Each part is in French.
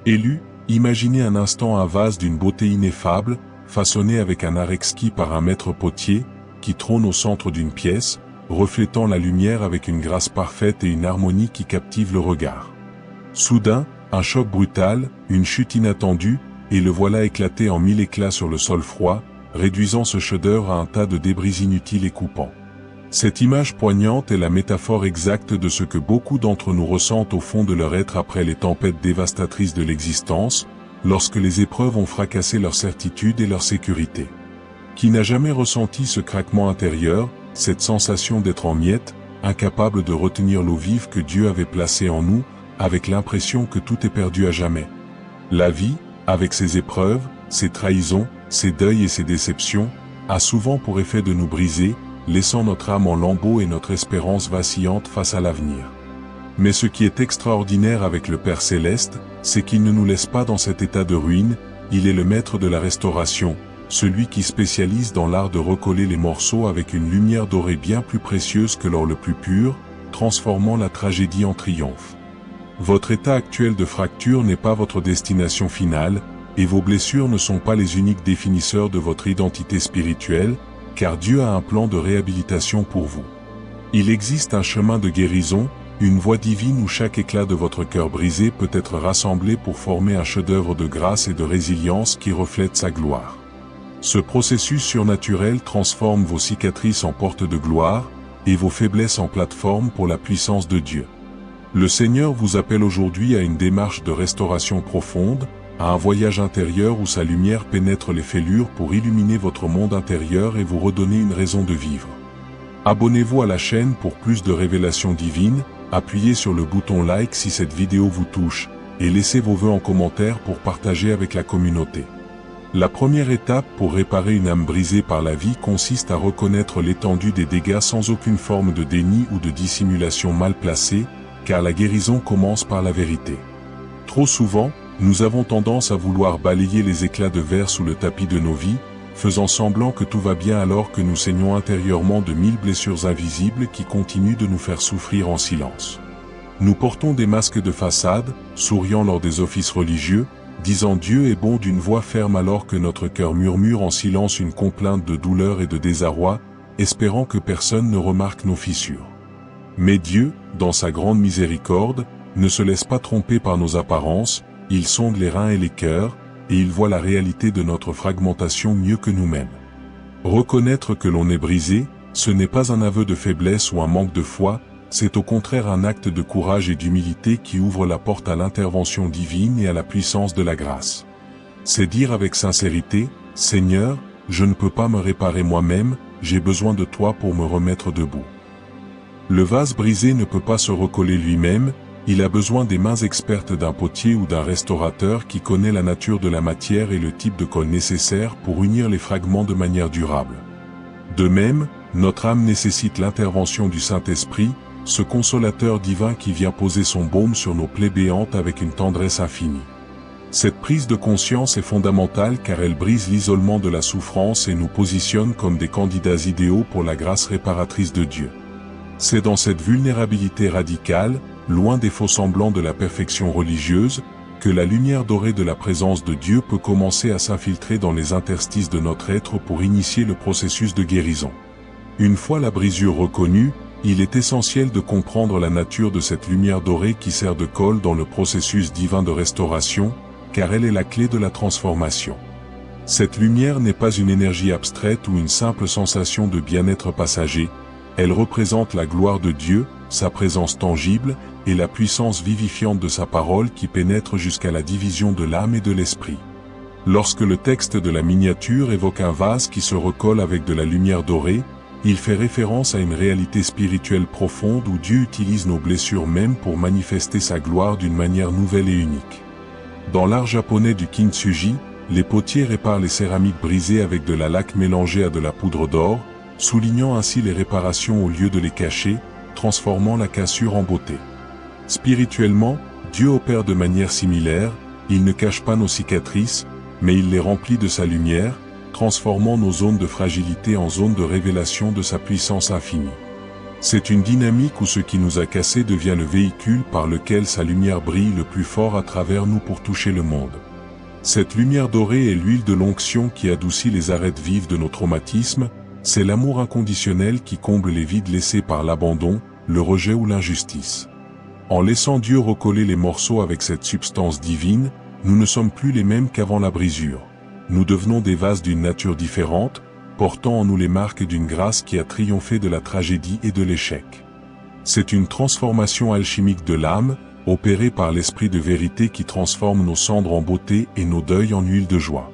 Élu, imaginez un instant un vase d'une beauté ineffable, façonné avec un art exquis par un maître potier, qui trône au centre d'une pièce, reflétant la lumière avec une grâce parfaite et une harmonie qui captive le regard. Soudain, un choc brutal, une chute inattendue, et le voilà éclaté en mille éclats sur le sol froid, réduisant ce chef-d'œuvre à un tas de débris inutiles et coupants. Cette image poignante est la métaphore exacte de ce que beaucoup d'entre nous ressentent au fond de leur être après les tempêtes dévastatrices de l'existence, lorsque les épreuves ont fracassé leur certitude et leur sécurité. Qui n'a jamais ressenti ce craquement intérieur, cette sensation d'être en miettes, incapable de retenir l'eau vive que Dieu avait placée en nous, avec l'impression que tout est perdu à jamais. La vie, avec ses épreuves, ses trahisons, ses deuils et ses déceptions, a souvent pour effet de nous briser, laissant notre âme en lambeaux et notre espérance vacillante face à l'avenir. Mais ce qui est extraordinaire avec le Père Céleste, c'est qu'il ne nous laisse pas dans cet état de ruine, il est le maître de la restauration, celui qui spécialise dans l'art de recoller les morceaux avec une lumière dorée bien plus précieuse que l'or le plus pur, transformant la tragédie en triomphe. Votre état actuel de fracture n'est pas votre destination finale, et vos blessures ne sont pas les uniques définisseurs de votre identité spirituelle, car Dieu a un plan de réhabilitation pour vous. Il existe un chemin de guérison, une voie divine où chaque éclat de votre cœur brisé peut être rassemblé pour former un chef-d'œuvre de grâce et de résilience qui reflète sa gloire. Ce processus surnaturel transforme vos cicatrices en portes de gloire, et vos faiblesses en plateforme pour la puissance de Dieu. Le Seigneur vous appelle aujourd'hui à une démarche de restauration profonde, à un voyage intérieur où sa lumière pénètre les fêlures pour illuminer votre monde intérieur et vous redonner une raison de vivre. Abonnez-vous à la chaîne pour plus de révélations divines, appuyez sur le bouton like si cette vidéo vous touche, et laissez vos vœux en commentaire pour partager avec la communauté. La première étape pour réparer une âme brisée par la vie consiste à reconnaître l'étendue des dégâts sans aucune forme de déni ou de dissimulation mal placée, car la guérison commence par la vérité. Trop souvent, nous avons tendance à vouloir balayer les éclats de verre sous le tapis de nos vies, faisant semblant que tout va bien alors que nous saignons intérieurement de 1000 blessures invisibles qui continuent de nous faire souffrir en silence. Nous portons des masques de façade, souriant lors des offices religieux, disant Dieu est bon d'une voix ferme alors que notre cœur murmure en silence une complainte de douleur et de désarroi, espérant que personne ne remarque nos fissures. Mais Dieu, dans sa grande miséricorde, ne se laisse pas tromper par nos apparences, il sonde les reins et les cœurs, et il voit la réalité de notre fragmentation mieux que nous-mêmes. Reconnaître que l'on est brisé, ce n'est pas un aveu de faiblesse ou un manque de foi, c'est au contraire un acte de courage et d'humilité qui ouvre la porte à l'intervention divine et à la puissance de la grâce. C'est dire avec sincérité, « Seigneur, je ne peux pas me réparer moi-même, j'ai besoin de toi pour me remettre debout. » Le vase brisé ne peut pas se recoller lui-même, il a besoin des mains expertes d'un potier ou d'un restaurateur qui connaît la nature de la matière et le type de colle nécessaire pour unir les fragments de manière durable. De même, notre âme nécessite l'intervention du Saint-Esprit, ce consolateur divin qui vient poser son baume sur nos plaies béantes avec une tendresse infinie. Cette prise de conscience est fondamentale car elle brise l'isolement de la souffrance et nous positionne comme des candidats idéaux pour la grâce réparatrice de Dieu. C'est dans cette vulnérabilité radicale, loin des faux-semblants de la perfection religieuse, que la lumière dorée de la présence de Dieu peut commencer à s'infiltrer dans les interstices de notre être pour initier le processus de guérison. Une fois la brisure reconnue, il est essentiel de comprendre la nature de cette lumière dorée qui sert de colle dans le processus divin de restauration, car elle est la clé de la transformation. Cette lumière n'est pas une énergie abstraite ou une simple sensation de bien-être passager, elle représente la gloire de Dieu, sa présence tangible, et la puissance vivifiante de sa parole qui pénètre jusqu'à la division de l'âme et de l'esprit. Lorsque le texte de la miniature évoque un vase qui se recolle avec de la lumière dorée, il fait référence à une réalité spirituelle profonde où Dieu utilise nos blessures même pour manifester sa gloire d'une manière nouvelle et unique. Dans l'art japonais du kintsugi, les potiers réparent les céramiques brisées avec de la laque mélangée à de la poudre d'or, soulignant ainsi les réparations au lieu de les cacher, transformant la cassure en beauté. Spirituellement, Dieu opère de manière similaire, il ne cache pas nos cicatrices, mais il les remplit de sa lumière, transformant nos zones de fragilité en zones de révélation de sa puissance infinie. C'est une dynamique où ce qui nous a cassé devient le véhicule par lequel sa lumière brille le plus fort à travers nous pour toucher le monde. Cette lumière dorée est l'huile de l'onction qui adoucit les arêtes vives de nos traumatismes, c'est l'amour inconditionnel qui comble les vides laissés par l'abandon, le rejet ou l'injustice. En laissant Dieu recoller les morceaux avec cette substance divine, nous ne sommes plus les mêmes qu'avant la brisure. Nous devenons des vases d'une nature différente, portant en nous les marques d'une grâce qui a triomphé de la tragédie et de l'échec. C'est une transformation alchimique de l'âme, opérée par l'esprit de vérité qui transforme nos cendres en beauté et nos deuils en huile de joie.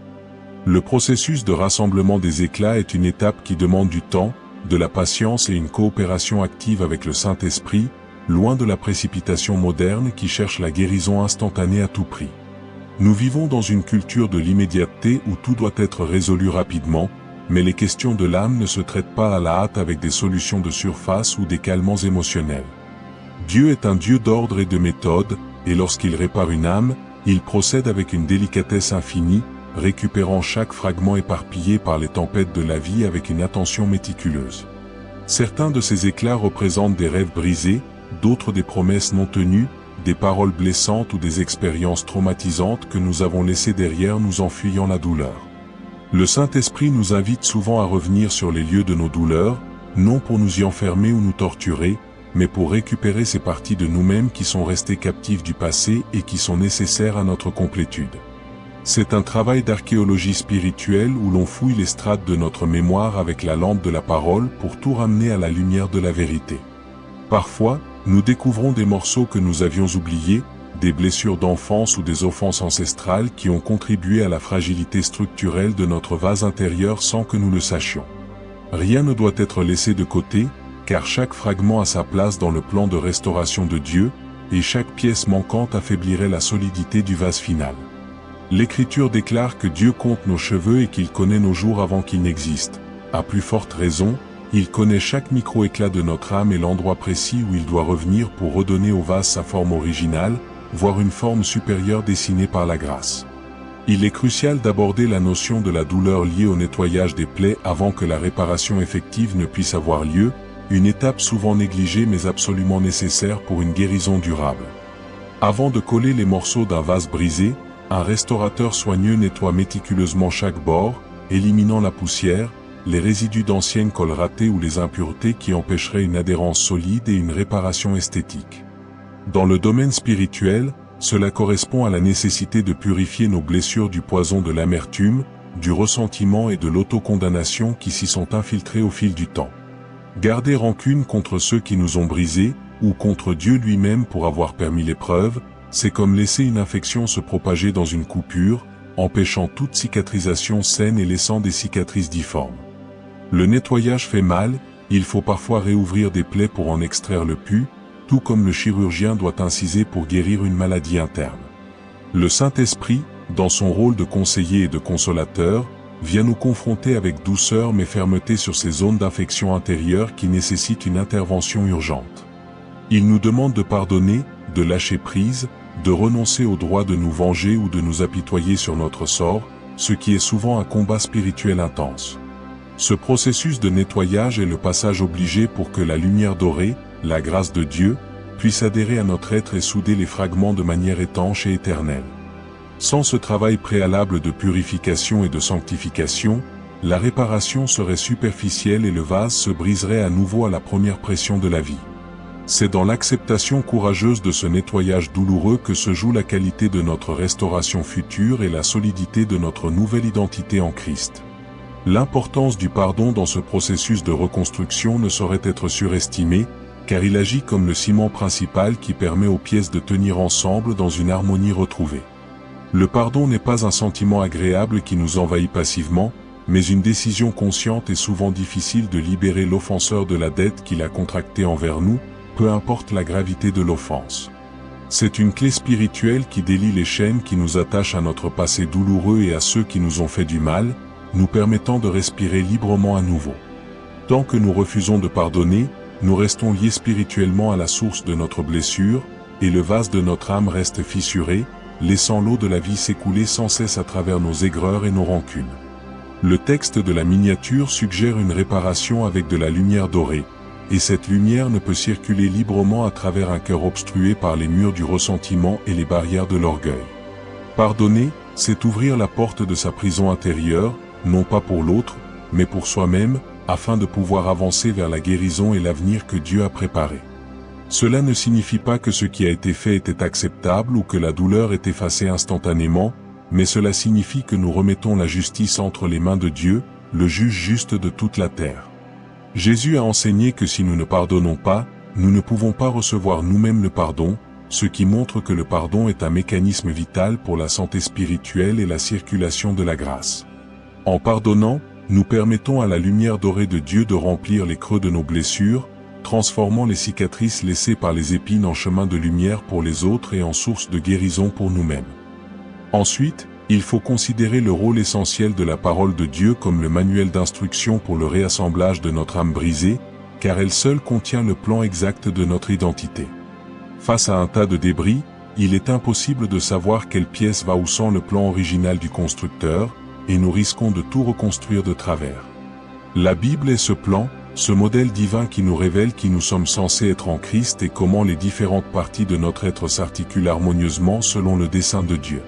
Le processus de rassemblement des éclats est une étape qui demande du temps, de la patience et une coopération active avec le Saint-Esprit, loin de la précipitation moderne qui cherche la guérison instantanée à tout prix. Nous vivons dans une culture de l'immédiateté où tout doit être résolu rapidement, mais les questions de l'âme ne se traitent pas à la hâte avec des solutions de surface ou des calmants émotionnels. Dieu est un Dieu d'ordre et de méthode, et lorsqu'il répare une âme, il procède avec une délicatesse infinie, récupérant chaque fragment éparpillé par les tempêtes de la vie avec une attention méticuleuse. Certains de ces éclats représentent des rêves brisés, d'autres des promesses non tenues, des paroles blessantes ou des expériences traumatisantes que nous avons laissées derrière nous en fuyant la douleur. Le Saint-Esprit nous invite souvent à revenir sur les lieux de nos douleurs, non pour nous y enfermer ou nous torturer, mais pour récupérer ces parties de nous-mêmes qui sont restées captives du passé et qui sont nécessaires à notre complétude. C'est un travail d'archéologie spirituelle où l'on fouille les strates de notre mémoire avec la lampe de la parole pour tout ramener à la lumière de la vérité. Parfois, nous découvrons des morceaux que nous avions oubliés, des blessures d'enfance ou des offenses ancestrales qui ont contribué à la fragilité structurelle de notre vase intérieur sans que nous le sachions. Rien ne doit être laissé de côté, car chaque fragment a sa place dans le plan de restauration de Dieu, et chaque pièce manquante affaiblirait la solidité du vase final. L'Écriture déclare que Dieu compte nos cheveux et qu'il connaît nos jours avant qu'ils n'existent. À plus forte raison, il connaît chaque micro-éclat de notre âme et l'endroit précis où il doit revenir pour redonner au vase sa forme originale, voire une forme supérieure dessinée par la grâce. Il est crucial d'aborder la notion de la douleur liée au nettoyage des plaies avant que la réparation effective ne puisse avoir lieu, une étape souvent négligée mais absolument nécessaire pour une guérison durable. Avant de coller les morceaux d'un vase brisé, un restaurateur soigneux nettoie méticuleusement chaque bord, éliminant la poussière, les résidus d'anciennes colles ratées ou les impuretés qui empêcheraient une adhérence solide et une réparation esthétique. Dans le domaine spirituel, cela correspond à la nécessité de purifier nos blessures du poison de l'amertume, du ressentiment et de l'autocondamnation qui s'y sont infiltrés au fil du temps. Garder rancune contre ceux qui nous ont brisés, ou contre Dieu lui-même pour avoir permis l'épreuve, c'est comme laisser une infection se propager dans une coupure, empêchant toute cicatrisation saine et laissant des cicatrices difformes. Le nettoyage fait mal, il faut parfois réouvrir des plaies pour en extraire le pus, tout comme le chirurgien doit inciser pour guérir une maladie interne. Le Saint-Esprit, dans son rôle de conseiller et de consolateur, vient nous confronter avec douceur mais fermeté sur ces zones d'infection intérieure qui nécessitent une intervention urgente. Il nous demande de pardonner, de lâcher prise, de renoncer au droit de nous venger ou de nous apitoyer sur notre sort, ce qui est souvent un combat spirituel intense. Ce processus de nettoyage est le passage obligé pour que la lumière dorée, la grâce de Dieu, puisse adhérer à notre être et souder les fragments de manière étanche et éternelle. Sans ce travail préalable de purification et de sanctification, la réparation serait superficielle et le vase se briserait à nouveau à la première pression de la vie. C'est dans l'acceptation courageuse de ce nettoyage douloureux que se joue la qualité de notre restauration future et la solidité de notre nouvelle identité en Christ. L'importance du pardon dans ce processus de reconstruction ne saurait être surestimée, car il agit comme le ciment principal qui permet aux pièces de tenir ensemble dans une harmonie retrouvée. Le pardon n'est pas un sentiment agréable qui nous envahit passivement, mais une décision consciente et souvent difficile de libérer l'offenseur de la dette qu'il a contractée envers nous, peu importe la gravité de l'offense. C'est une clé spirituelle qui délie les chaînes qui nous attachent à notre passé douloureux et à ceux qui nous ont fait du mal, nous permettant de respirer librement à nouveau. Tant que nous refusons de pardonner, nous restons liés spirituellement à la source de notre blessure, et le vase de notre âme reste fissuré, laissant l'eau de la vie s'écouler sans cesse à travers nos aigreurs et nos rancunes. Le texte de la miniature suggère une réparation avec de la lumière dorée, et cette lumière ne peut circuler librement à travers un cœur obstrué par les murs du ressentiment et les barrières de l'orgueil. Pardonner, c'est ouvrir la porte de sa prison intérieure, non pas pour l'autre, mais pour soi-même, afin de pouvoir avancer vers la guérison et l'avenir que Dieu a préparé. Cela ne signifie pas que ce qui a été fait était acceptable ou que la douleur est effacée instantanément, mais cela signifie que nous remettons la justice entre les mains de Dieu, le juge juste de toute la terre. Jésus a enseigné que si nous ne pardonnons pas, nous ne pouvons pas recevoir nous-mêmes le pardon, ce qui montre que le pardon est un mécanisme vital pour la santé spirituelle et la circulation de la grâce. En pardonnant, nous permettons à la lumière dorée de Dieu de remplir les creux de nos blessures, transformant les cicatrices laissées par les épines en chemin de lumière pour les autres et en source de guérison pour nous-mêmes. Ensuite, il faut considérer le rôle essentiel de la parole de Dieu comme le manuel d'instruction pour le réassemblage de notre âme brisée, car elle seule contient le plan exact de notre identité. Face à un tas de débris, il est impossible de savoir quelle pièce va ou sans le plan original du constructeur, et nous risquons de tout reconstruire de travers. La Bible est ce plan, ce modèle divin qui nous révèle qui nous sommes censés être en Christ et comment les différentes parties de notre être s'articulent harmonieusement selon le dessein de Dieu.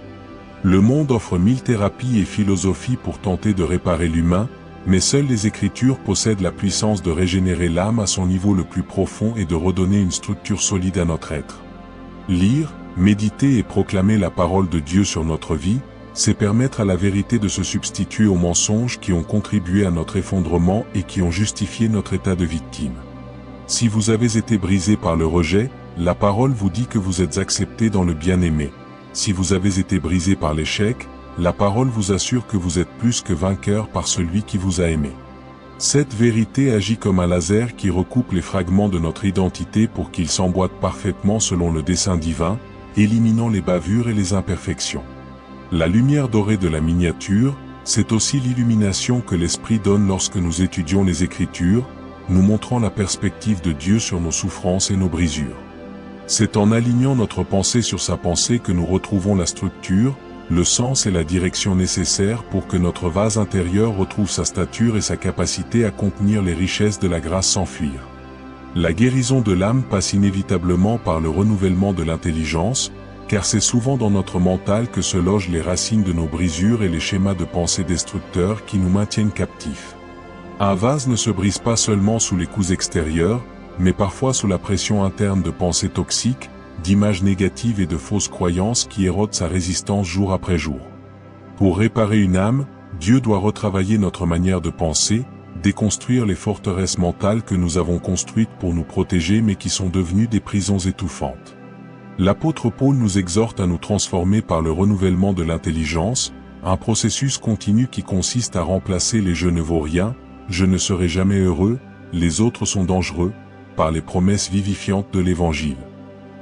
Le monde offre 1000 thérapies et philosophies pour tenter de réparer l'humain, mais seules les Écritures possèdent la puissance de régénérer l'âme à son niveau le plus profond et de redonner une structure solide à notre être. Lire, méditer et proclamer la parole de Dieu sur notre vie, c'est permettre à la vérité de se substituer aux mensonges qui ont contribué à notre effondrement et qui ont justifié notre état de victime. Si vous avez été brisé par le rejet, la parole vous dit que vous êtes accepté dans le bien-aimé. Si vous avez été brisé par l'échec, la parole vous assure que vous êtes plus que vainqueur par celui qui vous a aimé. Cette vérité agit comme un laser qui recoupe les fragments de notre identité pour qu'ils s'emboîtent parfaitement selon le dessein divin, éliminant les bavures et les imperfections. La lumière dorée de la miniature, c'est aussi l'illumination que l'Esprit donne lorsque nous étudions les Écritures, nous montrant la perspective de Dieu sur nos souffrances et nos brisures. C'est en alignant notre pensée sur sa pensée que nous retrouvons la structure, le sens et la direction nécessaires pour que notre vase intérieur retrouve sa stature et sa capacité à contenir les richesses de la grâce sans fuir. La guérison de l'âme passe inévitablement par le renouvellement de l'intelligence, car c'est souvent dans notre mental que se logent les racines de nos brisures et les schémas de pensée destructeurs qui nous maintiennent captifs. Un vase ne se brise pas seulement sous les coups extérieurs, mais parfois sous la pression interne de pensées toxiques, d'images négatives et de fausses croyances qui érodent sa résistance jour après jour. Pour réparer une âme, Dieu doit retravailler notre manière de penser, déconstruire les forteresses mentales que nous avons construites pour nous protéger mais qui sont devenues des prisons étouffantes. L'apôtre Paul nous exhorte à nous transformer par le renouvellement de l'intelligence, un processus continu qui consiste à remplacer les « je ne vaux rien »,« je ne serai jamais heureux »,« les autres sont dangereux », par les promesses vivifiantes de l'Évangile.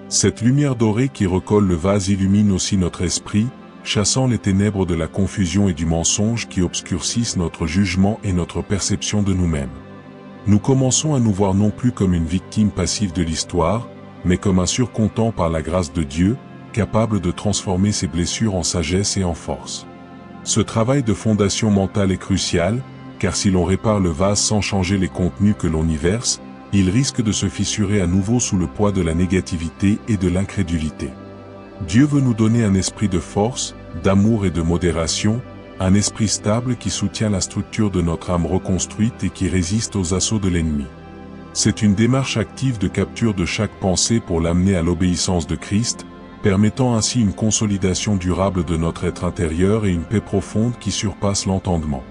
Cette lumière dorée qui recolle le vase illumine aussi notre esprit, chassant les ténèbres de la confusion et du mensonge qui obscurcissent notre jugement et notre perception de nous-mêmes. Nous commençons à nous voir non plus comme une victime passive de l'histoire, mais comme un surcontent par la grâce de Dieu, capable de transformer ses blessures en sagesse et en force. Ce travail de fondation mentale est crucial, car si l'on répare le vase sans changer les contenus que l'on y verse, il risque de se fissurer à nouveau sous le poids de la négativité et de l'incrédulité. Dieu veut nous donner un esprit de force, d'amour et de modération, un esprit stable qui soutient la structure de notre âme reconstruite et qui résiste aux assauts de l'ennemi. C'est une démarche active de capture de chaque pensée pour l'amener à l'obéissance de Christ, permettant ainsi une consolidation durable de notre être intérieur et une paix profonde qui surpasse l'entendement.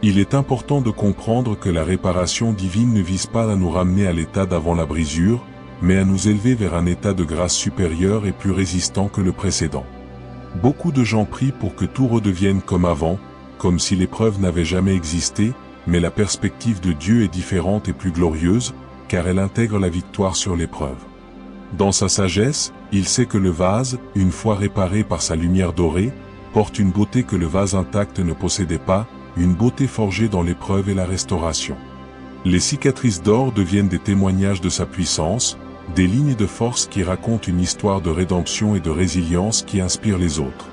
Il est important de comprendre que la réparation divine ne vise pas à nous ramener à l'état d'avant la brisure, mais à nous élever vers un état de grâce supérieur et plus résistant que le précédent. Beaucoup de gens prient pour que tout redevienne comme avant, comme si l'épreuve n'avait jamais existé, mais la perspective de Dieu est différente et plus glorieuse, car elle intègre la victoire sur l'épreuve. Dans sa sagesse, il sait que le vase, une fois réparé par sa lumière dorée, porte une beauté que le vase intact ne possédait pas, une beauté forgée dans l'épreuve et la restauration. Les cicatrices d'or deviennent des témoignages de sa puissance, des lignes de force qui racontent une histoire de rédemption et de résilience qui inspire les autres.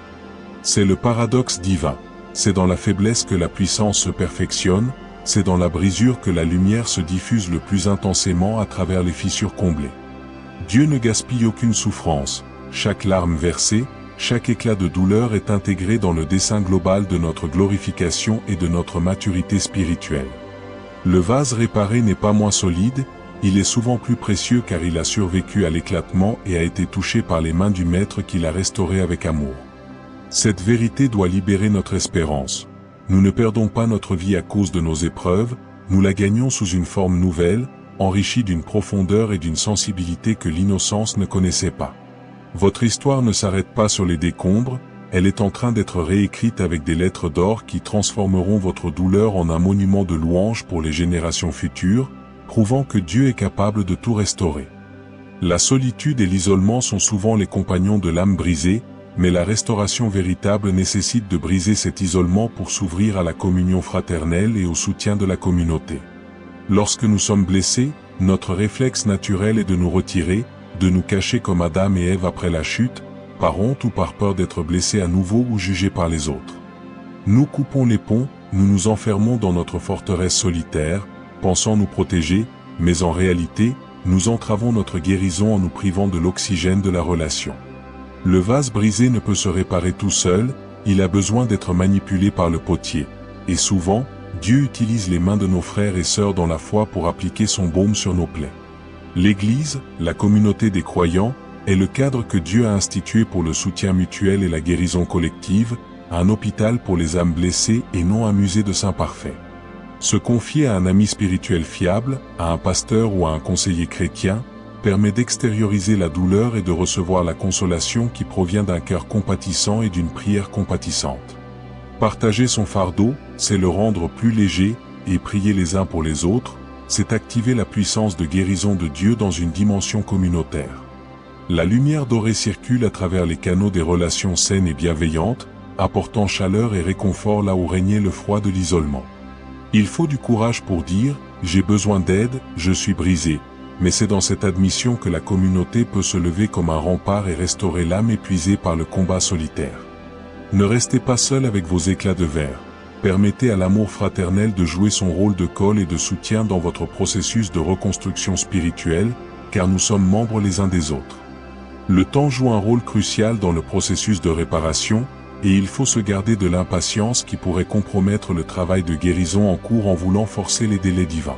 C'est le paradoxe divin. C'est dans la faiblesse que la puissance se perfectionne, c'est dans la brisure que la lumière se diffuse le plus intensément à travers les fissures comblées. Dieu ne gaspille aucune souffrance, chaque larme versée, chaque éclat de douleur est intégré dans le dessein global de notre glorification et de notre maturité spirituelle. Le vase réparé n'est pas moins solide, il est souvent plus précieux car il a survécu à l'éclatement et a été touché par les mains du Maître qui l'a restauré avec amour. Cette vérité doit libérer notre espérance. Nous ne perdons pas notre vie à cause de nos épreuves, nous la gagnons sous une forme nouvelle, enrichie d'une profondeur et d'une sensibilité que l'innocence ne connaissait pas. Votre histoire ne s'arrête pas sur les décombres, elle est en train d'être réécrite avec des lettres d'or qui transformeront votre douleur en un monument de louange pour les générations futures, prouvant que Dieu est capable de tout restaurer. La solitude et l'isolement sont souvent les compagnons de l'âme brisée, mais la restauration véritable nécessite de briser cet isolement pour s'ouvrir à la communion fraternelle et au soutien de la communauté. Lorsque nous sommes blessés, notre réflexe naturel est de nous retirer, de nous cacher comme Adam et Ève après la chute, par honte ou par peur d'être blessés à nouveau ou jugés par les autres. Nous coupons les ponts, nous nous enfermons dans notre forteresse solitaire, pensant nous protéger, mais en réalité, nous entravons notre guérison en nous privant de l'oxygène de la relation. Le vase brisé ne peut se réparer tout seul, il a besoin d'être manipulé par le potier. Et souvent, Dieu utilise les mains de nos frères et sœurs dans la foi pour appliquer son baume sur nos plaies. L'Église, la communauté des croyants, est le cadre que Dieu a institué pour le soutien mutuel et la guérison collective, un hôpital pour les âmes blessées et non un musée de saints parfaits. Se confier à un ami spirituel fiable, à un pasteur ou à un conseiller chrétien, permet d'extérioriser la douleur et de recevoir la consolation qui provient d'un cœur compatissant et d'une prière compatissante. Partager son fardeau, c'est le rendre plus léger, et prier les uns pour les autres, c'est activer la puissance de guérison de Dieu dans une dimension communautaire. La lumière dorée circule à travers les canaux des relations saines et bienveillantes, apportant chaleur et réconfort là où régnait le froid de l'isolement. Il faut du courage pour dire « j'ai besoin d'aide, je suis brisé », mais c'est dans cette admission que la communauté peut se lever comme un rempart et restaurer l'âme épuisée par le combat solitaire. Ne restez pas seul avec vos éclats de verre. Permettez à l'amour fraternel de jouer son rôle de colle et de soutien dans votre processus de reconstruction spirituelle, car nous sommes membres les uns des autres. Le temps joue un rôle crucial dans le processus de réparation, et il faut se garder de l'impatience qui pourrait compromettre le travail de guérison en cours en voulant forcer les délais divins.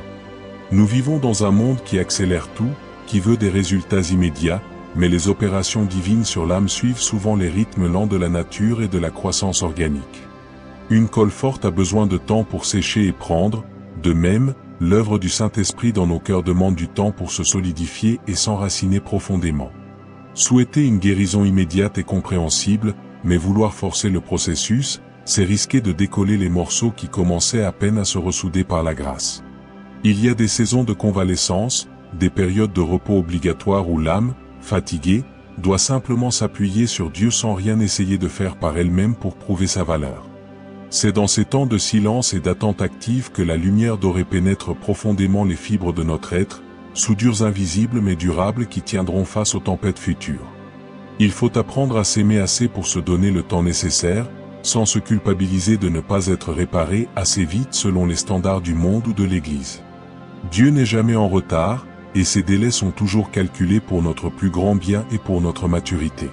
Nous vivons dans un monde qui accélère tout, qui veut des résultats immédiats, mais les opérations divines sur l'âme suivent souvent les rythmes lents de la nature et de la croissance organique. Une colle forte a besoin de temps pour sécher et prendre, de même, l'œuvre du Saint-Esprit dans nos cœurs demande du temps pour se solidifier et s'enraciner profondément. Souhaiter une guérison immédiate est compréhensible, mais vouloir forcer le processus, c'est risquer de décoller les morceaux qui commençaient à peine à se ressouder par la grâce. Il y a des saisons de convalescence, des périodes de repos obligatoires où l'âme, fatiguée, doit simplement s'appuyer sur Dieu sans rien essayer de faire par elle-même pour prouver sa valeur. C'est dans ces temps de silence et d'attente active que la lumière dorée pénètre profondément les fibres de notre être, soudures invisibles mais durables qui tiendront face aux tempêtes futures. Il faut apprendre à s'aimer assez pour se donner le temps nécessaire, sans se culpabiliser de ne pas être réparé assez vite selon les standards du monde ou de l'Église. Dieu n'est jamais en retard, et ses délais sont toujours calculés pour notre plus grand bien et pour notre maturité.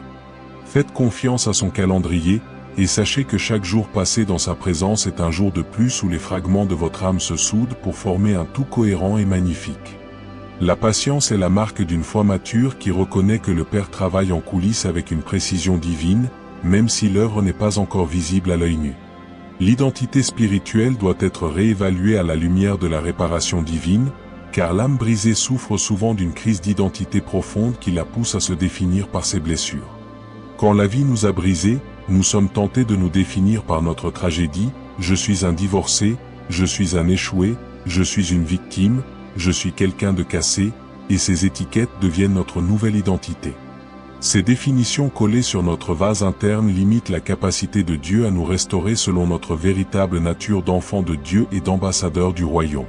Faites confiance à son calendrier, et sachez que chaque jour passé dans sa présence est un jour de plus où les fragments de votre âme se soudent pour former un tout cohérent et magnifique. La patience est la marque d'une foi mature qui reconnaît que le Père travaille en coulisses avec une précision divine, même si l'œuvre n'est pas encore visible à l'œil nu. L'identité spirituelle doit être réévaluée à la lumière de la réparation divine, car l'âme brisée souffre souvent d'une crise d'identité profonde qui la pousse à se définir par ses blessures. Quand la vie nous a brisés, nous sommes tentés de nous définir par notre tragédie, je suis un divorcé, je suis un échoué, je suis une victime, je suis quelqu'un de cassé, et ces étiquettes deviennent notre nouvelle identité. Ces définitions collées sur notre vase interne limitent la capacité de Dieu à nous restaurer selon notre véritable nature d'enfant de Dieu et d'ambassadeur du royaume.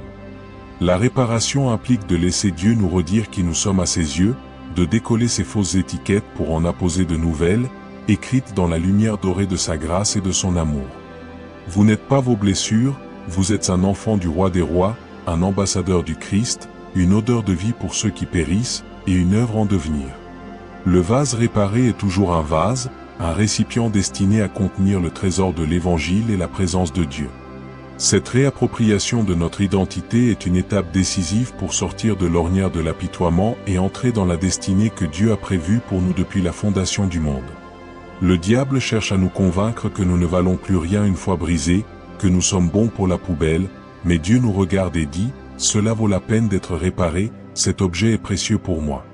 La réparation implique de laisser Dieu nous redire qui nous sommes à ses yeux, de décoller ces fausses étiquettes pour en apposer de nouvelles, écrites dans la lumière dorée de sa grâce et de son amour. Vous n'êtes pas vos blessures, vous êtes un enfant du roi des rois, un ambassadeur du Christ, une odeur de vie pour ceux qui périssent, et une œuvre en devenir. Le vase réparé est toujours un vase, un récipient destiné à contenir le trésor de l'Évangile et la présence de Dieu. Cette réappropriation de notre identité est une étape décisive pour sortir de l'ornière de l'apitoiement et entrer dans la destinée que Dieu a prévue pour nous depuis la fondation du monde. Le diable cherche à nous convaincre que nous ne valons plus rien une fois brisés, que nous sommes bons pour la poubelle, mais Dieu nous regarde et dit, « Cela vaut la peine d'être réparé, cet objet est précieux pour moi. »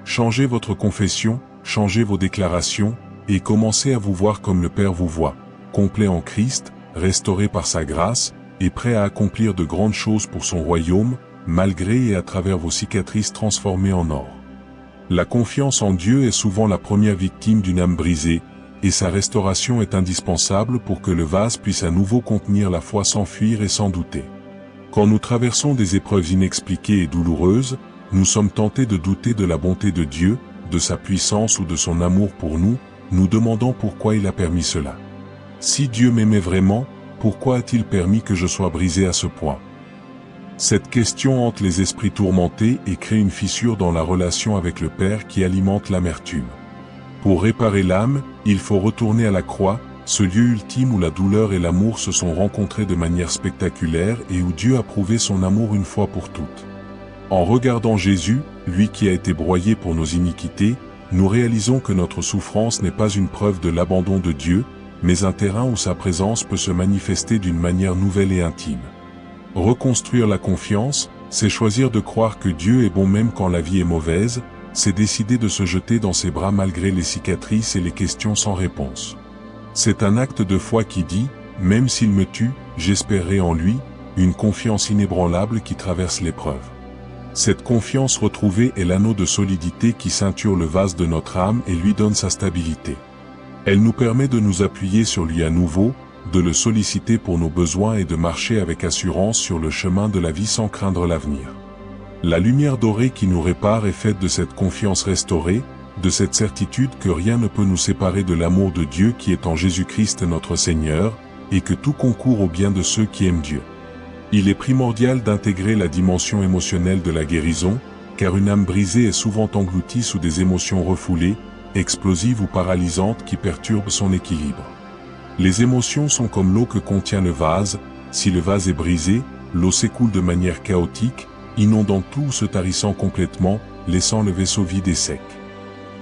Changez votre confession, changez vos déclarations, et commencez à vous voir comme le Père vous voit, complet en Christ, restauré par sa grâce, et prêt à accomplir de grandes choses pour son royaume, malgré et à travers vos cicatrices transformées en or. La confiance en Dieu est souvent la première victime d'une âme brisée, et sa restauration est indispensable pour que le vase puisse à nouveau contenir la foi sans fuir et sans douter. Quand nous traversons des épreuves inexpliquées et douloureuses, nous sommes tentés de douter de la bonté de Dieu, de sa puissance ou de son amour pour nous, nous demandons pourquoi il a permis cela. Si Dieu m'aimait vraiment, pourquoi a-t-il permis que je sois brisé à ce point? Cette question hante les esprits tourmentés et crée une fissure dans la relation avec le Père qui alimente l'amertume. Pour réparer l'âme, il faut retourner à la croix, ce lieu ultime où la douleur et l'amour se sont rencontrés de manière spectaculaire et où Dieu a prouvé son amour une fois pour toutes. En regardant Jésus, lui qui a été broyé pour nos iniquités, nous réalisons que notre souffrance n'est pas une preuve de l'abandon de Dieu, mais un terrain où sa présence peut se manifester d'une manière nouvelle et intime. Reconstruire la confiance, c'est choisir de croire que Dieu est bon même quand la vie est mauvaise, c'est décider de se jeter dans ses bras malgré les cicatrices et les questions sans réponse. C'est un acte de foi qui dit, même s'il me tue, j'espérerai en lui, une confiance inébranlable qui traverse l'épreuve. Cette confiance retrouvée est l'anneau de solidité qui ceinture le vase de notre âme et lui donne sa stabilité. Elle nous permet de nous appuyer sur lui à nouveau, de le solliciter pour nos besoins et de marcher avec assurance sur le chemin de la vie sans craindre l'avenir. La lumière dorée qui nous répare est faite de cette confiance restaurée, de cette certitude que rien ne peut nous séparer de l'amour de Dieu qui est en Jésus-Christ notre Seigneur, et que tout concourt au bien de ceux qui aiment Dieu. Il est primordial d'intégrer la dimension émotionnelle de la guérison, car une âme brisée est souvent engloutie sous des émotions refoulées, explosives ou paralysantes qui perturbent son équilibre. Les émotions sont comme l'eau que contient le vase, si le vase est brisé, l'eau s'écoule de manière chaotique, inondant tout ou se tarissant complètement, laissant le vaisseau vide et sec.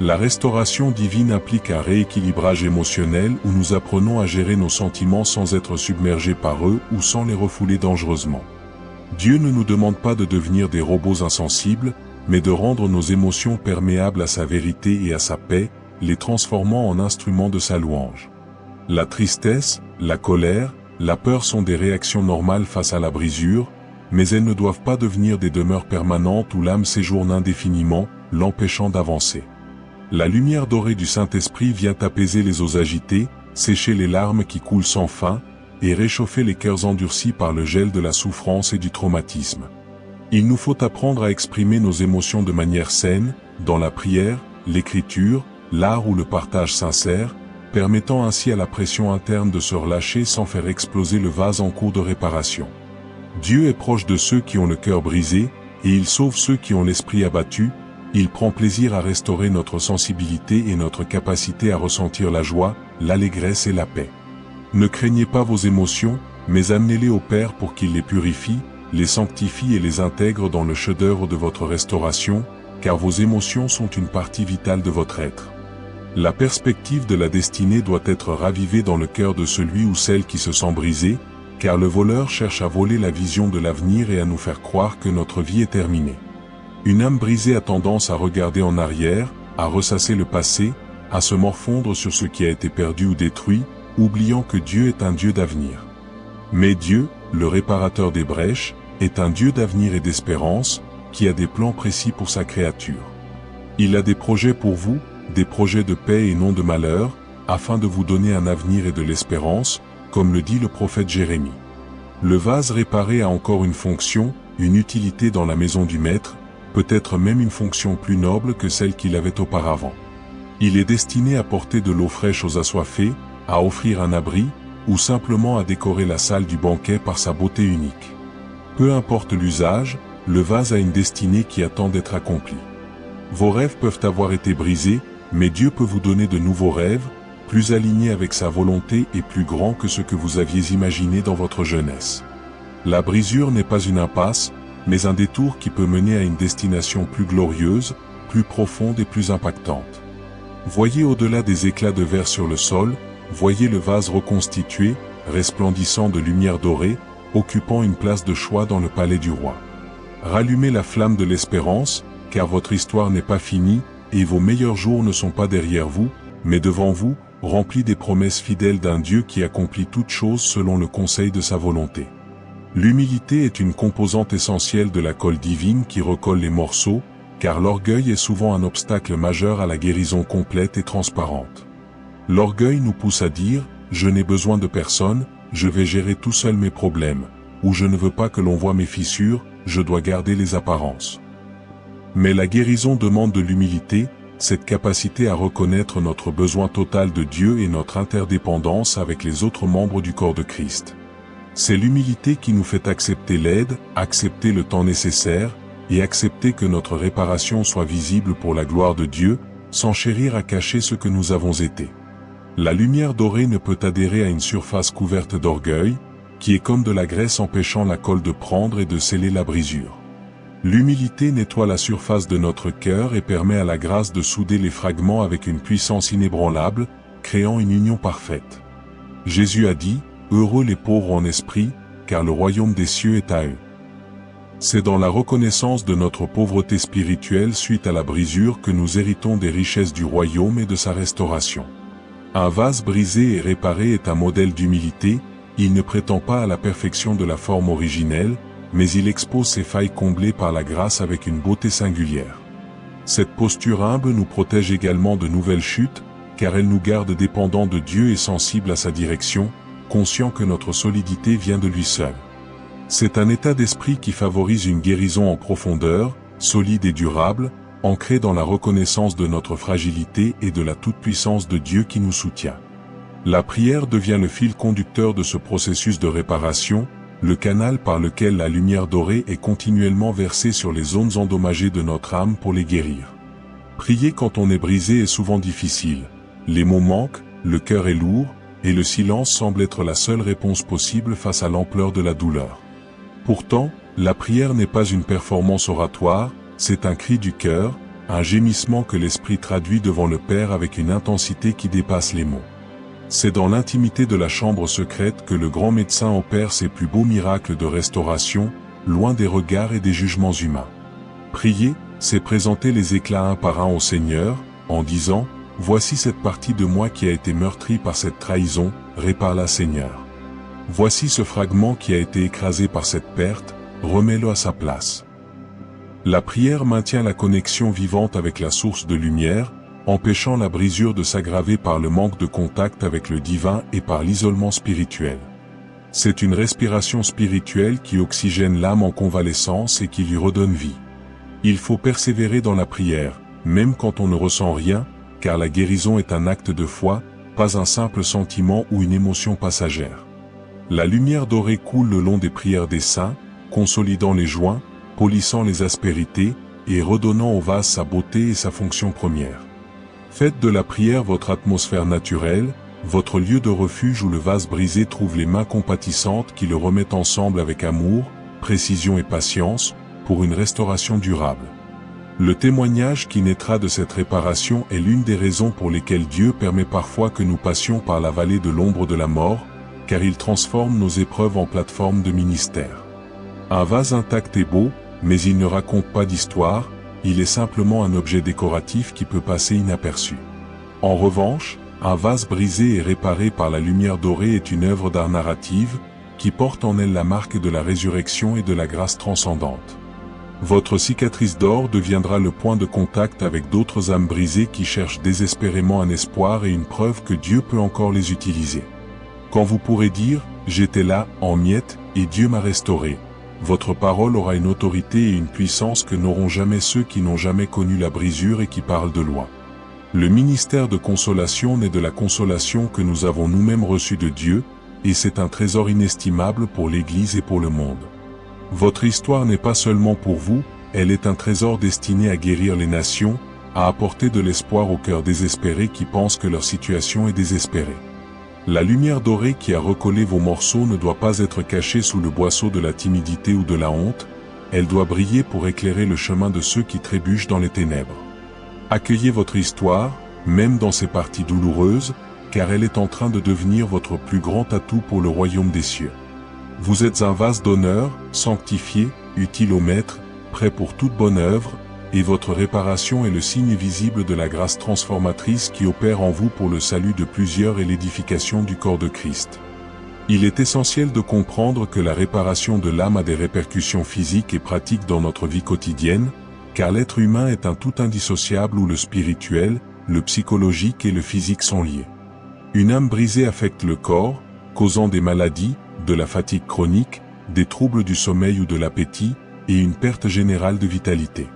La restauration divine implique un rééquilibrage émotionnel où nous apprenons à gérer nos sentiments sans être submergés par eux ou sans les refouler dangereusement. Dieu ne nous demande pas de devenir des robots insensibles, mais de rendre nos émotions perméables à sa vérité et à sa paix, les transformant en instruments de sa louange. La tristesse, la colère, la peur sont des réactions normales face à la brisure, mais elles ne doivent pas devenir des demeures permanentes où l'âme séjourne indéfiniment, l'empêchant d'avancer. La lumière dorée du Saint-Esprit vient apaiser les eaux agitées, sécher les larmes qui coulent sans fin, et réchauffer les cœurs endurcis par le gel de la souffrance et du traumatisme. Il nous faut apprendre à exprimer nos émotions de manière saine, dans la prière, l'écriture, l'art ou le partage sincère, permettant ainsi à la pression interne de se relâcher sans faire exploser le vase en cours de réparation. Dieu est proche de ceux qui ont le cœur brisé, et il sauve ceux qui ont l'esprit abattu. Il prend plaisir à restaurer notre sensibilité et notre capacité à ressentir la joie, l'allégresse et la paix. Ne craignez pas vos émotions, mais amenez-les au Père pour qu'il les purifie, les sanctifie et les intègre dans le chef-d'œuvre de votre restauration, car vos émotions sont une partie vitale de votre être. La perspective de la destinée doit être ravivée dans le cœur de celui ou celle qui se sent brisé, car le voleur cherche à voler la vision de l'avenir et à nous faire croire que notre vie est terminée. Une âme brisée a tendance à regarder en arrière, à ressasser le passé, à se morfondre sur ce qui a été perdu ou détruit, oubliant que Dieu est un Dieu d'avenir. Mais Dieu, le réparateur des brèches, est un Dieu d'avenir et d'espérance, qui a des plans précis pour sa créature. Il a des projets pour vous, des projets de paix et non de malheur, afin de vous donner un avenir et de l'espérance, comme le dit le prophète Jérémie. Le vase réparé a encore une fonction, une utilité dans la maison du Maître, peut-être même une fonction plus noble que celle qu'il avait auparavant. Il est destiné à porter de l'eau fraîche aux assoiffés, à offrir un abri, ou simplement à décorer la salle du banquet par sa beauté unique. Peu importe l'usage, le vase a une destinée qui attend d'être accomplie. Vos rêves peuvent avoir été brisés, mais Dieu peut vous donner de nouveaux rêves, plus alignés avec sa volonté et plus grands que ce que vous aviez imaginé dans votre jeunesse. La brisure n'est pas une impasse, mais un détour qui peut mener à une destination plus glorieuse, plus profonde et plus impactante. Voyez au-delà des éclats de verre sur le sol, voyez le vase reconstitué, resplendissant de lumière dorée, occupant une place de choix dans le palais du roi. Rallumez la flamme de l'espérance, car votre histoire n'est pas finie, et vos meilleurs jours ne sont pas derrière vous, mais devant vous, remplis des promesses fidèles d'un Dieu qui accomplit toutes choses selon le conseil de sa volonté. L'humilité est une composante essentielle de la colle divine qui recolle les morceaux, car l'orgueil est souvent un obstacle majeur à la guérison complète et transparente. L'orgueil nous pousse à dire « Je n'ai besoin de personne, je vais gérer tout seul mes problèmes » ou « Je ne veux pas que l'on voie mes fissures, je dois garder les apparences ». Mais la guérison demande de l'humilité, cette capacité à reconnaître notre besoin total de Dieu et notre interdépendance avec les autres membres du corps de Christ. C'est l'humilité qui nous fait accepter l'aide, accepter le temps nécessaire, et accepter que notre réparation soit visible pour la gloire de Dieu, sans chérir à cacher ce que nous avons été. La lumière dorée ne peut adhérer à une surface couverte d'orgueil, qui est comme de la graisse empêchant la colle de prendre et de sceller la brisure. L'humilité nettoie la surface de notre cœur et permet à la grâce de souder les fragments avec une puissance inébranlable, créant une union parfaite. Jésus a dit, « Heureux les pauvres en esprit, car le royaume des cieux est à eux. » C'est dans la reconnaissance de notre pauvreté spirituelle suite à la brisure que nous héritons des richesses du royaume et de sa restauration. Un vase brisé et réparé est un modèle d'humilité, il ne prétend pas à la perfection de la forme originelle, mais il expose ses failles comblées par la grâce avec une beauté singulière. Cette posture humble nous protège également de nouvelles chutes, car elle nous garde dépendants de Dieu et sensibles à sa direction, conscients que notre solidité vient de lui seul. C'est un état d'esprit qui favorise une guérison en profondeur, solide et durable, ancrée dans la reconnaissance de notre fragilité et de la toute-puissance de Dieu qui nous soutient. La prière devient le fil conducteur de ce processus de réparation, le canal par lequel la lumière dorée est continuellement versée sur les zones endommagées de notre âme pour les guérir. Prier quand on est brisé est souvent difficile. Les mots manquent, le cœur est lourd, et le silence semble être la seule réponse possible face à l'ampleur de la douleur. Pourtant, la prière n'est pas une performance oratoire, c'est un cri du cœur, un gémissement que l'Esprit traduit devant le Père avec une intensité qui dépasse les mots. C'est dans l'intimité de la chambre secrète que le grand médecin opère ses plus beaux miracles de restauration, loin des regards et des jugements humains. Prier, c'est présenter les éclats un par un au Seigneur, en disant « Voici cette partie de moi qui a été meurtrie par cette trahison, répare-la Seigneur. Voici ce fragment qui a été écrasé par cette perte, remets-le à sa place. » La prière maintient la connexion vivante avec la source de lumière, empêchant la brisure de s'aggraver par le manque de contact avec le divin et par l'isolement spirituel. C'est une respiration spirituelle qui oxygène l'âme en convalescence et qui lui redonne vie. Il faut persévérer dans la prière, même quand on ne ressent rien, car la guérison est un acte de foi, pas un simple sentiment ou une émotion passagère. La lumière dorée coule le long des prières des saints, consolidant les joints, polissant les aspérités, et redonnant au vase sa beauté et sa fonction première. Faites de la prière votre atmosphère naturelle, votre lieu de refuge où le vase brisé trouve les mains compatissantes qui le remettent ensemble avec amour, précision et patience, pour une restauration durable. Le témoignage qui naîtra de cette réparation est l'une des raisons pour lesquelles Dieu permet parfois que nous passions par la vallée de l'ombre de la mort, car il transforme nos épreuves en plateforme de ministère. Un vase intact est beau, mais il ne raconte pas d'histoire, il est simplement un objet décoratif qui peut passer inaperçu. En revanche, un vase brisé et réparé par la lumière dorée est une œuvre d'art narrative, qui porte en elle la marque de la résurrection et de la grâce transcendante. Votre cicatrice d'or deviendra le point de contact avec d'autres âmes brisées qui cherchent désespérément un espoir et une preuve que Dieu peut encore les utiliser. Quand vous pourrez dire « J'étais là, en miettes, et Dieu m'a restauré », votre parole aura une autorité et une puissance que n'auront jamais ceux qui n'ont jamais connu la brisure et qui parlent de loi. Le ministère de consolation naît de la consolation que nous avons nous-mêmes reçue de Dieu, et c'est un trésor inestimable pour l'Église et pour le monde. Votre histoire n'est pas seulement pour vous, elle est un trésor destiné à guérir les nations, à apporter de l'espoir aux cœurs désespérés qui pensent que leur situation est désespérée. La lumière dorée qui a recollé vos morceaux ne doit pas être cachée sous le boisseau de la timidité ou de la honte, elle doit briller pour éclairer le chemin de ceux qui trébuchent dans les ténèbres. Accueillez votre histoire, même dans ses parties douloureuses, car elle est en train de devenir votre plus grand atout pour le royaume des cieux. Vous êtes un vase d'honneur, sanctifié, utile au Maître, prêt pour toute bonne œuvre, et votre réparation est le signe visible de la grâce transformatrice qui opère en vous pour le salut de plusieurs et l'édification du corps de Christ. Il est essentiel de comprendre que la réparation de l'âme a des répercussions physiques et pratiques dans notre vie quotidienne, car l'être humain est un tout indissociable où le spirituel, le psychologique et le physique sont liés. Une âme brisée affecte le corps, causant des maladies, de la fatigue chronique, des troubles du sommeil ou de l'appétit, et une perte générale de vitalité.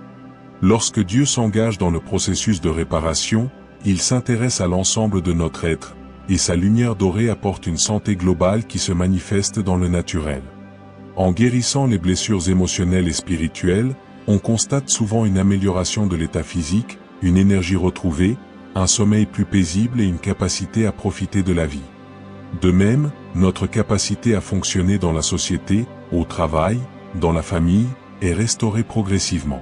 Lorsque Dieu s'engage dans le processus de réparation, il s'intéresse à l'ensemble de notre être, et sa lumière dorée apporte une santé globale qui se manifeste dans le naturel. En guérissant les blessures émotionnelles et spirituelles, on constate souvent une amélioration de l'état physique, une énergie retrouvée, un sommeil plus paisible et une capacité à profiter de la vie. De même, notre capacité à fonctionner dans la société, au travail, dans la famille, est restaurée progressivement.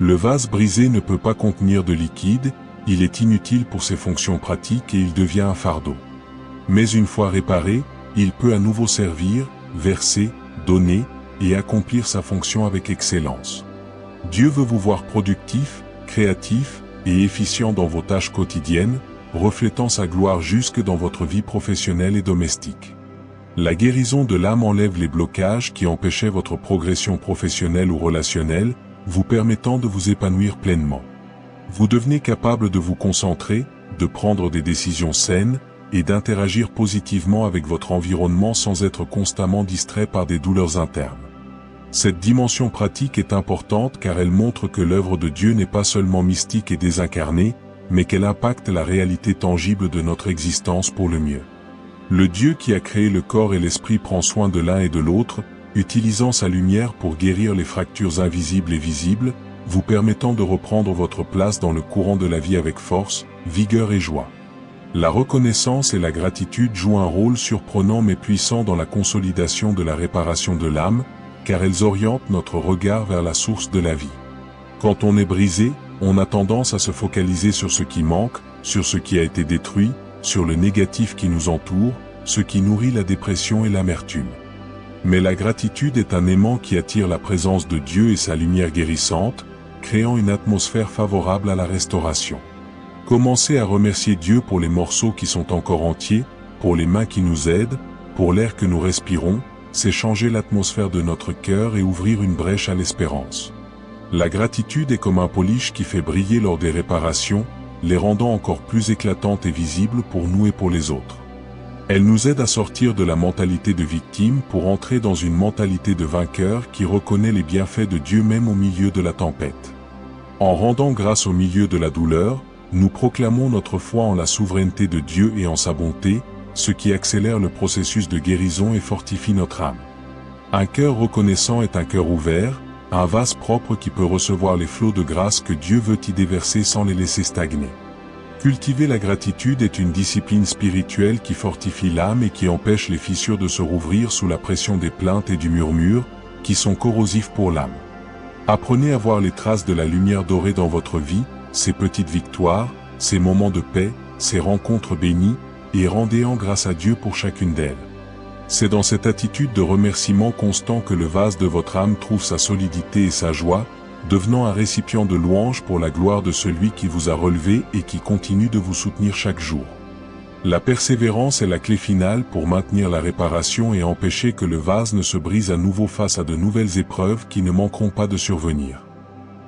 Le vase brisé ne peut pas contenir de liquide, il est inutile pour ses fonctions pratiques et il devient un fardeau. Mais une fois réparé, il peut à nouveau servir, verser, donner, et accomplir sa fonction avec excellence. Dieu veut vous voir productif, créatif, et efficient dans vos tâches quotidiennes, reflétant sa gloire jusque dans votre vie professionnelle et domestique. La guérison de l'âme enlève les blocages qui empêchaient votre progression professionnelle ou relationnelle, vous permettant de vous épanouir pleinement. Vous devenez capable de vous concentrer, de prendre des décisions saines, et d'interagir positivement avec votre environnement sans être constamment distrait par des douleurs internes. Cette dimension pratique est importante car elle montre que l'œuvre de Dieu n'est pas seulement mystique et désincarnée, mais qu'elle impacte la réalité tangible de notre existence pour le mieux. Le Dieu qui a créé le corps et l'esprit prend soin de l'un et de l'autre, utilisant sa lumière pour guérir les fractures invisibles et visibles, vous permettant de reprendre votre place dans le courant de la vie avec force, vigueur et joie. La reconnaissance et la gratitude jouent un rôle surprenant mais puissant dans la consolidation de la réparation de l'âme, car elles orientent notre regard vers la source de la vie. Quand on est brisé, on a tendance à se focaliser sur ce qui manque, sur ce qui a été détruit, sur le négatif qui nous entoure, ce qui nourrit la dépression et l'amertume. Mais la gratitude est un aimant qui attire la présence de Dieu et sa lumière guérissante, créant une atmosphère favorable à la restauration. Commencez à remercier Dieu pour les morceaux qui sont encore entiers, pour les mains qui nous aident, pour l'air que nous respirons, c'est changer l'atmosphère de notre cœur et ouvrir une brèche à l'espérance. La gratitude est comme un polish qui fait briller lors des réparations, les rendant encore plus éclatantes et visibles pour nous et pour les autres. Elle nous aide à sortir de la mentalité de victime pour entrer dans une mentalité de vainqueur qui reconnaît les bienfaits de Dieu même au milieu de la tempête. En rendant grâce au milieu de la douleur, nous proclamons notre foi en la souveraineté de Dieu et en sa bonté, ce qui accélère le processus de guérison et fortifie notre âme. Un cœur reconnaissant est un cœur ouvert, un vase propre qui peut recevoir les flots de grâce que Dieu veut y déverser sans les laisser stagner. Cultiver la gratitude est une discipline spirituelle qui fortifie l'âme et qui empêche les fissures de se rouvrir sous la pression des plaintes et du murmure, qui sont corrosifs pour l'âme. Apprenez à voir les traces de la lumière dorée dans votre vie, ces petites victoires, ces moments de paix, ces rencontres bénies, et rendez en grâce à Dieu pour chacune d'elles. C'est dans cette attitude de remerciement constant que le vase de votre âme trouve sa solidité et sa joie, devenant un récipient de louange pour la gloire de celui qui vous a relevé et qui continue de vous soutenir chaque jour. La persévérance est la clé finale pour maintenir la réparation et empêcher que le vase ne se brise à nouveau face à de nouvelles épreuves qui ne manqueront pas de survenir.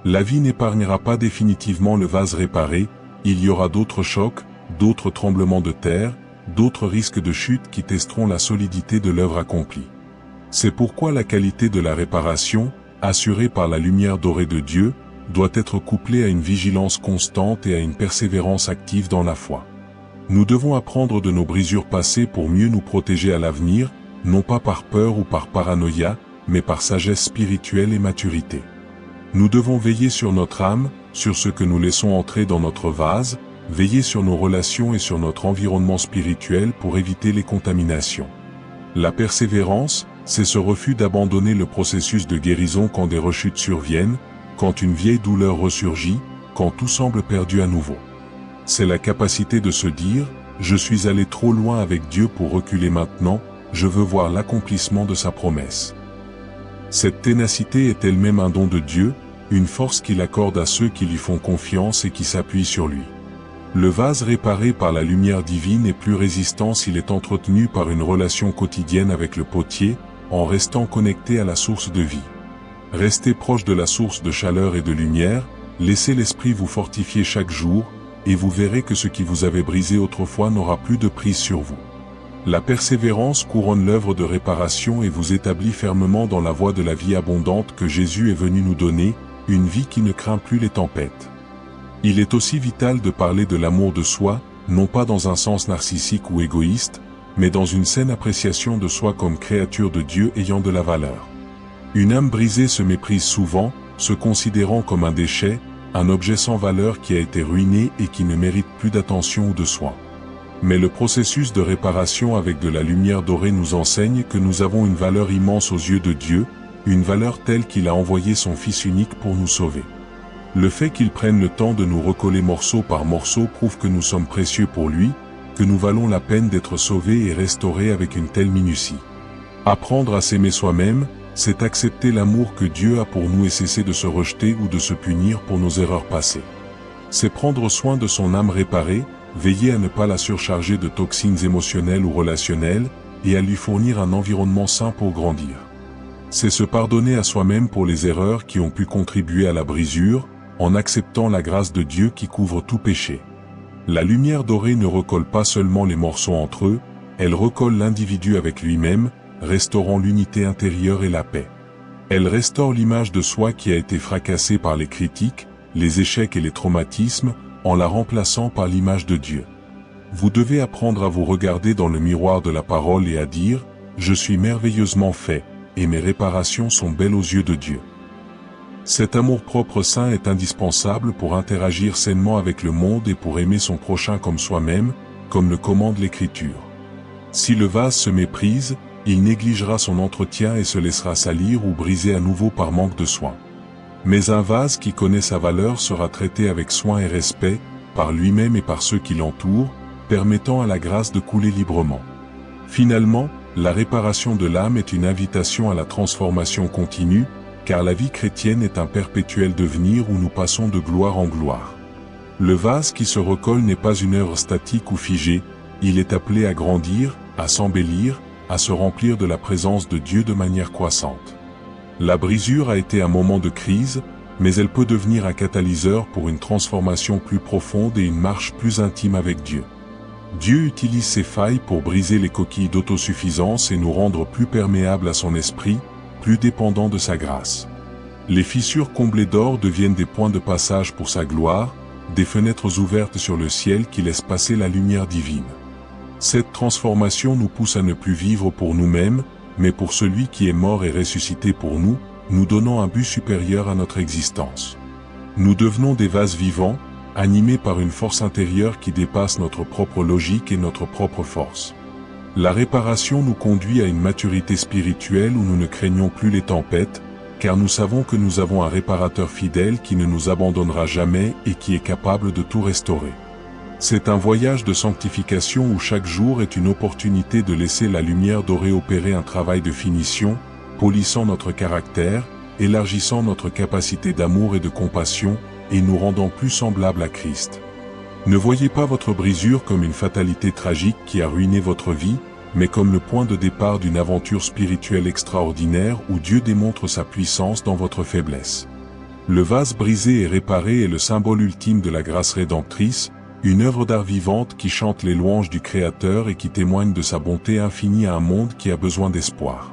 La vie n'épargnera pas définitivement le vase réparé, il y aura d'autres chocs, d'autres tremblements de terre, d'autres risques de chute qui testeront la solidité de l'œuvre accomplie. C'est pourquoi la qualité de la réparation, assurée par la lumière dorée de Dieu, doit être couplée à une vigilance constante et à une persévérance active dans la foi. Nous devons apprendre de nos brisures passées pour mieux nous protéger à l'avenir, non pas par peur ou par paranoïa, mais par sagesse spirituelle et maturité. Nous devons veiller sur notre âme, sur ce que nous laissons entrer dans notre vase, veiller sur nos relations et sur notre environnement spirituel pour éviter les contaminations. La persévérance, c'est ce refus d'abandonner le processus de guérison quand des rechutes surviennent, quand une vieille douleur ressurgit, quand tout semble perdu à nouveau. C'est la capacité de se dire « Je suis allé trop loin avec Dieu pour reculer maintenant, je veux voir l'accomplissement de sa promesse ». Cette ténacité est elle-même un don de Dieu, une force qu'il accorde à ceux qui lui font confiance et qui s'appuient sur lui. Le vase réparé par la lumière divine est plus résistant s'il est entretenu par une relation quotidienne avec le potier, en restant connecté à la source de vie. Restez proche de la source de chaleur et de lumière, laissez l'esprit vous fortifier chaque jour, et vous verrez que ce qui vous avait brisé autrefois n'aura plus de prise sur vous. La persévérance couronne l'œuvre de réparation et vous établit fermement dans la voie de la vie abondante que Jésus est venu nous donner, une vie qui ne craint plus les tempêtes. Il est aussi vital de parler de l'amour de soi, non pas dans un sens narcissique ou égoïste, mais dans une saine appréciation de soi comme créature de Dieu ayant de la valeur. Une âme brisée se méprise souvent, se considérant comme un déchet, un objet sans valeur qui a été ruiné et qui ne mérite plus d'attention ou de soin. Mais le processus de réparation avec de la lumière dorée nous enseigne que nous avons une valeur immense aux yeux de Dieu, une valeur telle qu'il a envoyé son Fils unique pour nous sauver. Le fait qu'il prenne le temps de nous recoller morceau par morceau prouve que nous sommes précieux pour lui, que nous valons la peine d'être sauvés et restaurés avec une telle minutie. Apprendre à s'aimer soi-même, c'est accepter l'amour que Dieu a pour nous et cesser de se rejeter ou de se punir pour nos erreurs passées. C'est prendre soin de son âme réparée, veiller à ne pas la surcharger de toxines émotionnelles ou relationnelles, et à lui fournir un environnement sain pour grandir. C'est se pardonner à soi-même pour les erreurs qui ont pu contribuer à la brisure, en acceptant la grâce de Dieu qui couvre tout péché. La lumière dorée ne recolle pas seulement les morceaux entre eux, elle recolle l'individu avec lui-même, restaurant l'unité intérieure et la paix. Elle restaure l'image de soi qui a été fracassée par les critiques, les échecs et les traumatismes, en la remplaçant par l'image de Dieu. Vous devez apprendre à vous regarder dans le miroir de la parole et à dire « Je suis merveilleusement fait, et mes réparations sont belles aux yeux de Dieu ». Cet amour-propre saint est indispensable pour interagir sainement avec le monde et pour aimer son prochain comme soi-même, comme le commande l'Écriture. Si le vase se méprise, il négligera son entretien et se laissera salir ou briser à nouveau par manque de soin. Mais un vase qui connaît sa valeur sera traité avec soin et respect, par lui-même et par ceux qui l'entourent, permettant à la grâce de couler librement. Finalement, la réparation de l'âme est une invitation à la transformation continue, car la vie chrétienne est un perpétuel devenir où nous passons de gloire en gloire. Le vase qui se recolle n'est pas une œuvre statique ou figée, il est appelé à grandir, à s'embellir, à se remplir de la présence de Dieu de manière croissante. La brisure a été un moment de crise, mais elle peut devenir un catalyseur pour une transformation plus profonde et une marche plus intime avec Dieu. Dieu utilise ces failles pour briser les coquilles d'autosuffisance et nous rendre plus perméables à son esprit, plus dépendants de sa grâce. Les fissures comblées d'or deviennent des points de passage pour sa gloire, des fenêtres ouvertes sur le ciel qui laissent passer la lumière divine. Cette transformation nous pousse à ne plus vivre pour nous-mêmes, mais pour celui qui est mort et ressuscité pour nous, nous donnant un but supérieur à notre existence. Nous devenons des vases vivants, animés par une force intérieure qui dépasse notre propre logique et notre propre force. La réparation nous conduit à une maturité spirituelle où nous ne craignons plus les tempêtes, car nous savons que nous avons un réparateur fidèle qui ne nous abandonnera jamais et qui est capable de tout restaurer. C'est un voyage de sanctification où chaque jour est une opportunité de laisser la lumière dorée opérer un travail de finition, polissant notre caractère, élargissant notre capacité d'amour et de compassion, et nous rendant plus semblables à Christ. Ne voyez pas votre brisure comme une fatalité tragique qui a ruiné votre vie, mais comme le point de départ d'une aventure spirituelle extraordinaire où Dieu démontre sa puissance dans votre faiblesse. Le vase brisé et réparé est le symbole ultime de la grâce rédemptrice, une œuvre d'art vivante qui chante les louanges du Créateur et qui témoigne de sa bonté infinie à un monde qui a besoin d'espoir.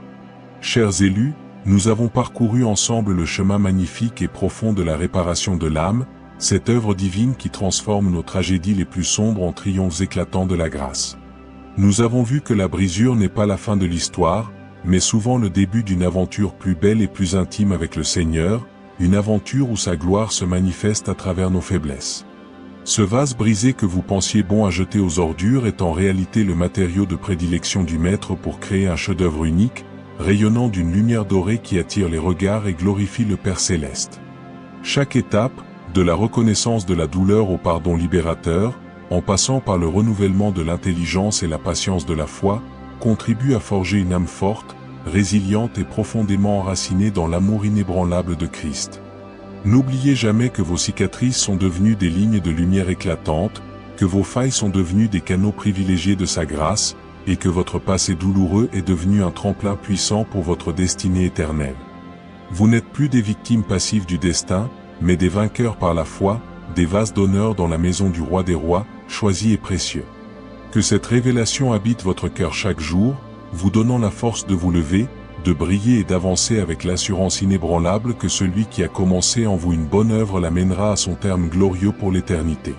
Chers élus, nous avons parcouru ensemble le chemin magnifique et profond de la réparation de l'âme, cette œuvre divine qui transforme nos tragédies les plus sombres en triomphes éclatants de la grâce. Nous avons vu que la brisure n'est pas la fin de l'histoire, mais souvent le début d'une aventure plus belle et plus intime avec le Seigneur, une aventure où sa gloire se manifeste à travers nos faiblesses. Ce vase brisé que vous pensiez bon à jeter aux ordures est en réalité le matériau de prédilection du Maître pour créer un chef-d'œuvre unique, rayonnant d'une lumière dorée qui attire les regards et glorifie le Père Céleste. Chaque étape, de la reconnaissance de la douleur au pardon libérateur, en passant par le renouvellement de l'intelligence et la patience de la foi, contribue à forger une âme forte, résiliente et profondément enracinée dans l'amour inébranlable de Christ. N'oubliez jamais que vos cicatrices sont devenues des lignes de lumière éclatantes, que vos failles sont devenues des canaux privilégiés de sa grâce, et que votre passé douloureux est devenu un tremplin puissant pour votre destinée éternelle. Vous n'êtes plus des victimes passives du destin, mais des vainqueurs par la foi, des vases d'honneur dans la maison du Roi des Rois, choisis et précieux. Que cette révélation habite votre cœur chaque jour, vous donnant la force de vous lever, de briller et d'avancer avec l'assurance inébranlable que celui qui a commencé en vous une bonne œuvre l'amènera à son terme glorieux pour l'éternité.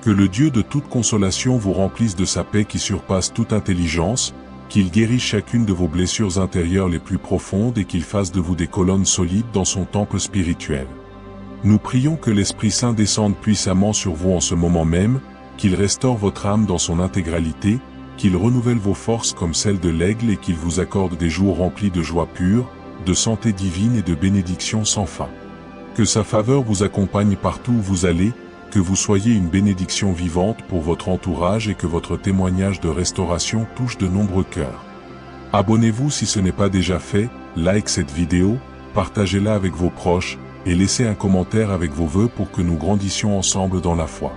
Que le Dieu de toute consolation vous remplisse de sa paix qui surpasse toute intelligence, qu'il guérisse chacune de vos blessures intérieures les plus profondes et qu'il fasse de vous des colonnes solides dans son temple spirituel. Nous prions que l'Esprit Saint descende puissamment sur vous en ce moment même, qu'il restaure votre âme dans son intégralité, qu'il renouvelle vos forces comme celles de l'aigle et qu'il vous accorde des jours remplis de joie pure, de santé divine et de bénédictions sans fin. Que sa faveur vous accompagne partout où vous allez, que vous soyez une bénédiction vivante pour votre entourage et que votre témoignage de restauration touche de nombreux cœurs. Abonnez-vous si ce n'est pas déjà fait, like cette vidéo, partagez-la avec vos proches, et laissez un commentaire avec vos vœux pour que nous grandissions ensemble dans la foi.